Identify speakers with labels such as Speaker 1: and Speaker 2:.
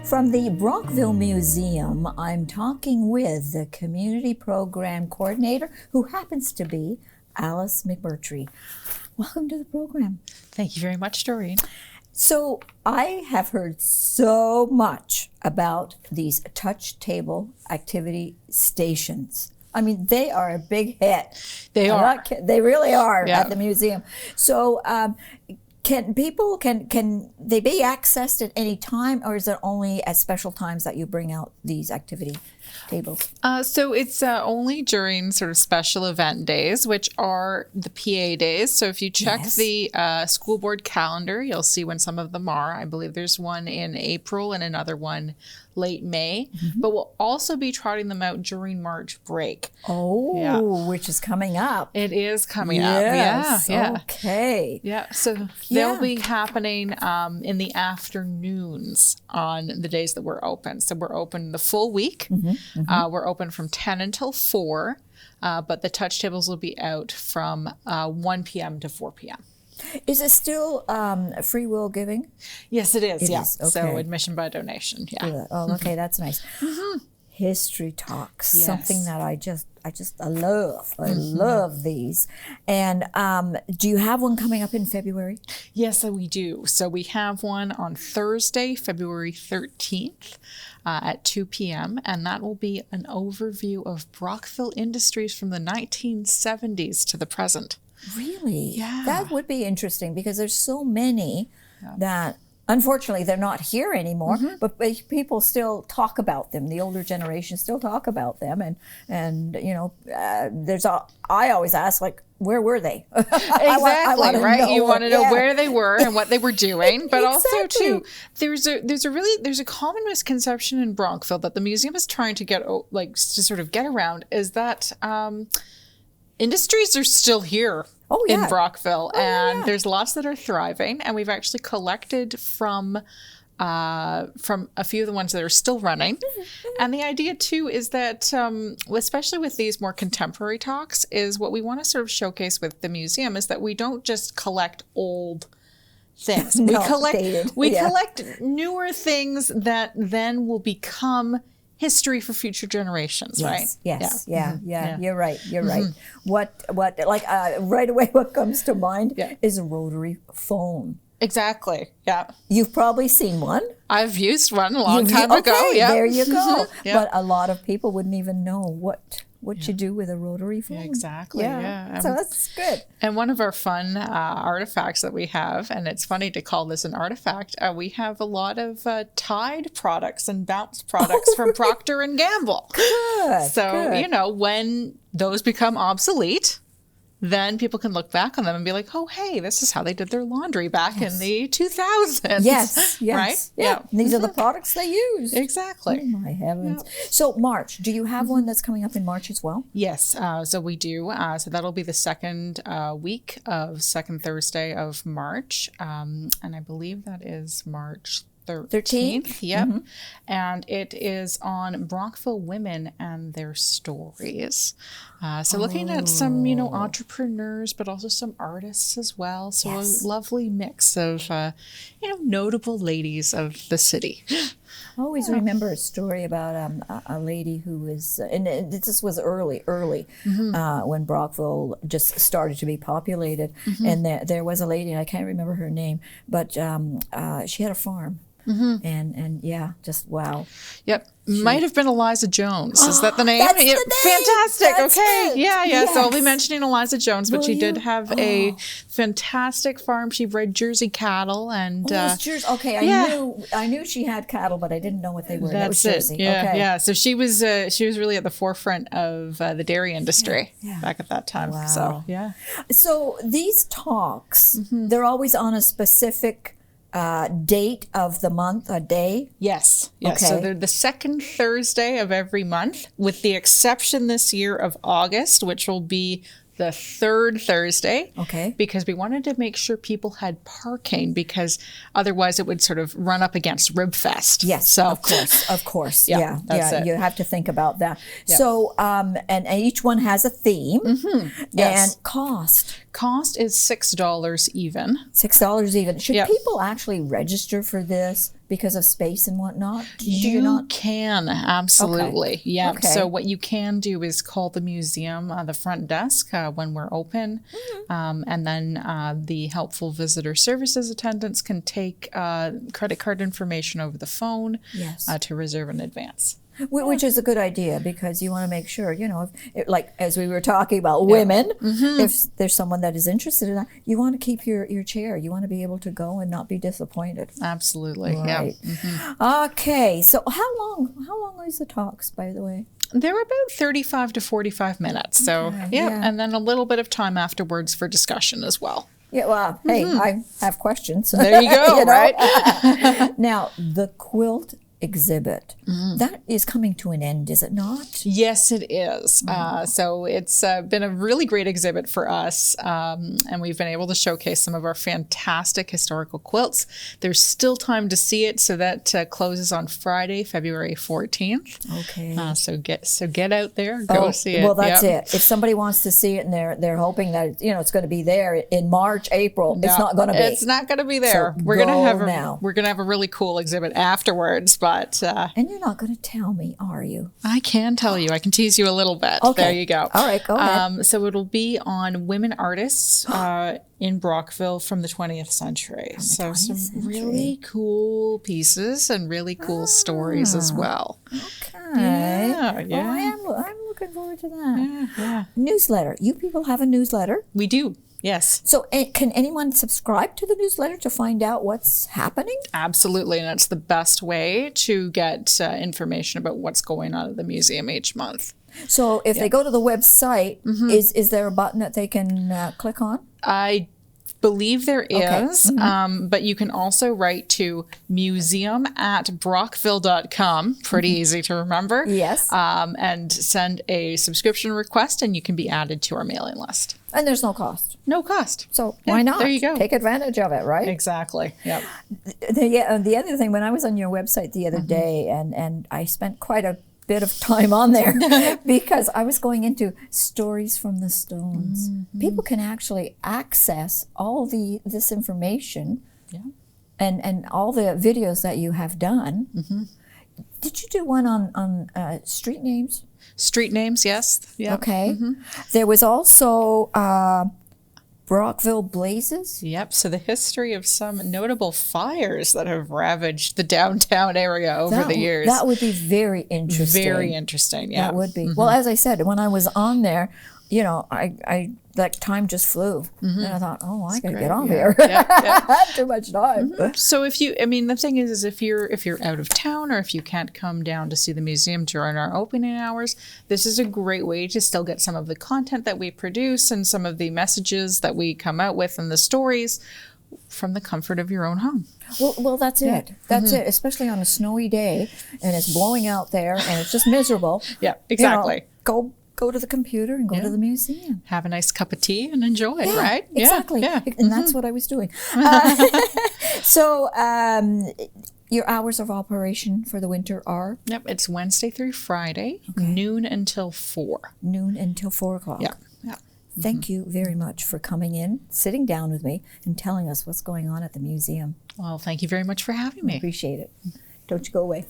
Speaker 1: From the Brockville Museum, I'm talking with the Community Program Coordinator, who happens to be Alice McMurtry. Welcome to the program.
Speaker 2: Thank you very much, Doreen.
Speaker 1: So I have heard so much about these touch table activity stations. I mean, they are a big hit.
Speaker 2: They are.
Speaker 1: They really are
Speaker 2: Yeah.
Speaker 1: at the museum. So can they be accessed at any time, or is it only at special times that you bring out these activity tables?
Speaker 2: So it's only during sort of special event days, which are the PA days. So if you check
Speaker 1: Yes.
Speaker 2: the school board calendar, you'll see when some of them are. I believe there's one in April and another one late May. But we'll also be trotting them out during March break.
Speaker 1: Oh,
Speaker 2: Yeah.
Speaker 1: which is coming up.
Speaker 2: It is coming up.
Speaker 1: Yes.
Speaker 2: Yeah.
Speaker 1: Okay.
Speaker 2: Yeah, so they'll be happening in the afternoons on the days that we're open. So we're open the full week. We're open from 10 until 4, but the touch tables will be out from 1 p.m. to 4 p.m.
Speaker 1: Is it still free will giving?
Speaker 2: Yes, it is.
Speaker 1: It
Speaker 2: yeah.
Speaker 1: is, okay.
Speaker 2: So admission by donation. Yeah.
Speaker 1: Good. Oh, okay, that's nice. History talks,
Speaker 2: Yes.
Speaker 1: something that I love. I love these. And do you have one coming up in February?
Speaker 2: Yes, we do. So we have one on Thursday, February 13th at 2 p.m. And that will be an overview of Brockville industries from the 1970s to the present.
Speaker 1: Really?
Speaker 2: Yeah.
Speaker 1: That would be interesting because there's so many that unfortunately they're not here anymore, but people still talk about them. The older generation still talk about them, and you know, I always ask, like, where were they?
Speaker 2: Exactly, right? You want to know where they were and what they were doing, but also too, there's a common misconception in Brockville that the museum is trying to sort of get around, is that industries are still here in Brockville, and there's lots that are thriving, and we've actually collected from a few of the ones that are still running. And the idea too is that, especially with these more contemporary talks, is what we want to sort of showcase with the museum is that we don't just collect old things. We collect newer things that then will become history for future generations, right?
Speaker 1: Yes, yeah. You're right. What right away what comes to mind is a rotary phone.
Speaker 2: Exactly. Yeah.
Speaker 1: You've probably seen one.
Speaker 2: I've used one a long time ago. Yeah.
Speaker 1: There you go. But a lot of people wouldn't even know what you do with a rotary phone.
Speaker 2: Yeah, exactly. Yeah.
Speaker 1: So that's good.
Speaker 2: And one of our fun artifacts that we have, and it's funny to call this an artifact, we have a lot of Tide products and Bounce products from Procter and Gamble.
Speaker 1: Good.
Speaker 2: So, you know, when those become obsolete, then people can look back on them and be like, oh, hey, this is how they did their laundry back in the 2000s.
Speaker 1: Yes.
Speaker 2: Right?
Speaker 1: Yeah. These are the products they use.
Speaker 2: Exactly.
Speaker 1: Oh, my heavens. So March, do you have one that's coming up in March as well?
Speaker 2: Yes. So we do. So that'll be the second week of second Thursday of March. And I believe that is March 13th. Yep. And it is on Brockville women and their stories. So looking at some, entrepreneurs, but also some artists as well. So a lovely mix of, notable ladies of the city.
Speaker 1: I always remember a story about a lady who was, and this was early, when Brockville just started to be populated. And there was a lady, and I can't remember her name, but she had a farm. And just wow. Yep.
Speaker 2: Might have been Eliza Jones. Is that the name?
Speaker 1: That's the name.
Speaker 2: Fantastic.
Speaker 1: That's
Speaker 2: okay.
Speaker 1: it.
Speaker 2: Yeah.
Speaker 1: Yes.
Speaker 2: So I'll be mentioning Eliza Jones, but she did have a fantastic farm. She bred Jersey cattle and
Speaker 1: Jersey. Okay, I knew she had cattle, but I didn't know what they were.
Speaker 2: That's
Speaker 1: that was Jersey.
Speaker 2: Yeah.
Speaker 1: Okay.
Speaker 2: Yeah. So she was really at the forefront of the dairy industry back at that time.
Speaker 1: Wow.
Speaker 2: So yeah.
Speaker 1: So these talks, they're always on a specific date of the month, a day?
Speaker 2: Yes. Okay. So they're the second Thursday of every month, with the exception this year of August, which will be the third Thursday.
Speaker 1: Okay.
Speaker 2: Because we wanted to make sure people had parking, because otherwise it would sort of run up against Ribfest.
Speaker 1: Yes,
Speaker 2: so,
Speaker 1: of course. Yeah,
Speaker 2: that's it.
Speaker 1: You have to think about that. Yeah. So, and each one has a theme.
Speaker 2: Yes.
Speaker 1: And cost.
Speaker 2: Cost is $6 even.
Speaker 1: $6 even. Should people actually register for this? because of space and whatnot? Do
Speaker 2: You
Speaker 1: not?
Speaker 2: can, absolutely.
Speaker 1: Okay.
Speaker 2: Yeah.
Speaker 1: Okay.
Speaker 2: So what you can do is call the museum, the front desk when we're open. And then the helpful visitor services attendants can take credit card information over the phone
Speaker 1: Yes.
Speaker 2: To reserve in advance.
Speaker 1: Which is a good idea, because you want to make sure, if, like as we were talking about women, if there's someone that is interested in that, you want to keep your chair. You want to be able to go and not be disappointed.
Speaker 2: Absolutely.
Speaker 1: Right.
Speaker 2: Yeah.
Speaker 1: Okay. So how long is the talks, by the way?
Speaker 2: They're about 35 to 45 minutes. So,
Speaker 1: yeah.
Speaker 2: And then a little bit of time afterwards for discussion as well.
Speaker 1: Yeah, well, hey, I have questions.
Speaker 2: There you go, right?
Speaker 1: Now, the quilt exhibit, that is coming to an end, is it not?
Speaker 2: Yes, it is. So it's been a really great exhibit for us, and we've been able to showcase some of our fantastic historical quilts. There's still time to see it, so that closes on Friday, February 14th.
Speaker 1: Okay.
Speaker 2: So get out there, go see it.
Speaker 1: Well, that's it. If somebody wants to see it and they're hoping that it's going to be there in March, April, it's not going to be.
Speaker 2: It's not going to be there.
Speaker 1: So
Speaker 2: we're going to have a really cool exhibit afterwards, but
Speaker 1: and you're not going to tell me, are you?
Speaker 2: I can tell you. I can tease you a little bit.
Speaker 1: Okay.
Speaker 2: There you go.
Speaker 1: All right, go ahead.
Speaker 2: So it'll be on women artists in Brockville from the 20th century. So some really cool pieces and really cool stories as well.
Speaker 1: Okay.
Speaker 2: Yeah.
Speaker 1: Oh, I'm looking forward to that.
Speaker 2: Yeah.
Speaker 1: Newsletter. You people have a newsletter?
Speaker 2: We do. Yes.
Speaker 1: So can anyone subscribe to the newsletter to find out what's happening?
Speaker 2: Absolutely. And it's the best way to get information about what's going on at the museum each month.
Speaker 1: So if they go to the website, is there a button that they can click on?
Speaker 2: I believe there is, but you can also write to museum@brockville.com. Pretty easy to remember.
Speaker 1: Yes.
Speaker 2: And send a subscription request, and you can be added to our mailing list.
Speaker 1: And there's no cost.
Speaker 2: No cost.
Speaker 1: So why not?
Speaker 2: There you go.
Speaker 1: Take advantage of it, right?
Speaker 2: Exactly. Yep.
Speaker 1: The other thing, when I was on your website the other day, and I spent quite a bit of time on there because I was going into stories from the stones. People can actually access all this information and all the videos that you have done. Did you do one on street names?
Speaker 2: Street names, yes. Yep.
Speaker 1: Okay. There was also Brockville blazes.
Speaker 2: Yep. So the history of some notable fires that have ravaged the downtown area over the years.
Speaker 1: That would be very interesting.
Speaker 2: Very interesting. Yeah.
Speaker 1: That would be. Well, as I said, when I was on there, I that time just flew, and I thought, oh, I gotta get on here. I have too much time.
Speaker 2: So the thing is if you're out of town, or if you can't come down to see the museum during our opening hours, this is a great way to still get some of the content that we produce and some of the messages that we come out with and the stories from the comfort of your own home.
Speaker 1: Well, that's it. That's it. Especially on a snowy day, and it's blowing out there, and it's just miserable.
Speaker 2: Yeah, exactly.
Speaker 1: Go to the computer and go to the museum.
Speaker 2: Have a nice cup of tea and enjoy it, right?
Speaker 1: Exactly.
Speaker 2: Yeah.
Speaker 1: And that's what I was doing. So your hours of operation for the winter are?
Speaker 2: Yep, it's Wednesday through Friday, noon until 4.
Speaker 1: Noon until 4 o'clock.
Speaker 2: Yeah.
Speaker 1: Thank you very much for coming in, sitting down with me, and telling us what's going on at the museum.
Speaker 2: Well, thank you very much for having me.
Speaker 1: Appreciate it. Don't you go away.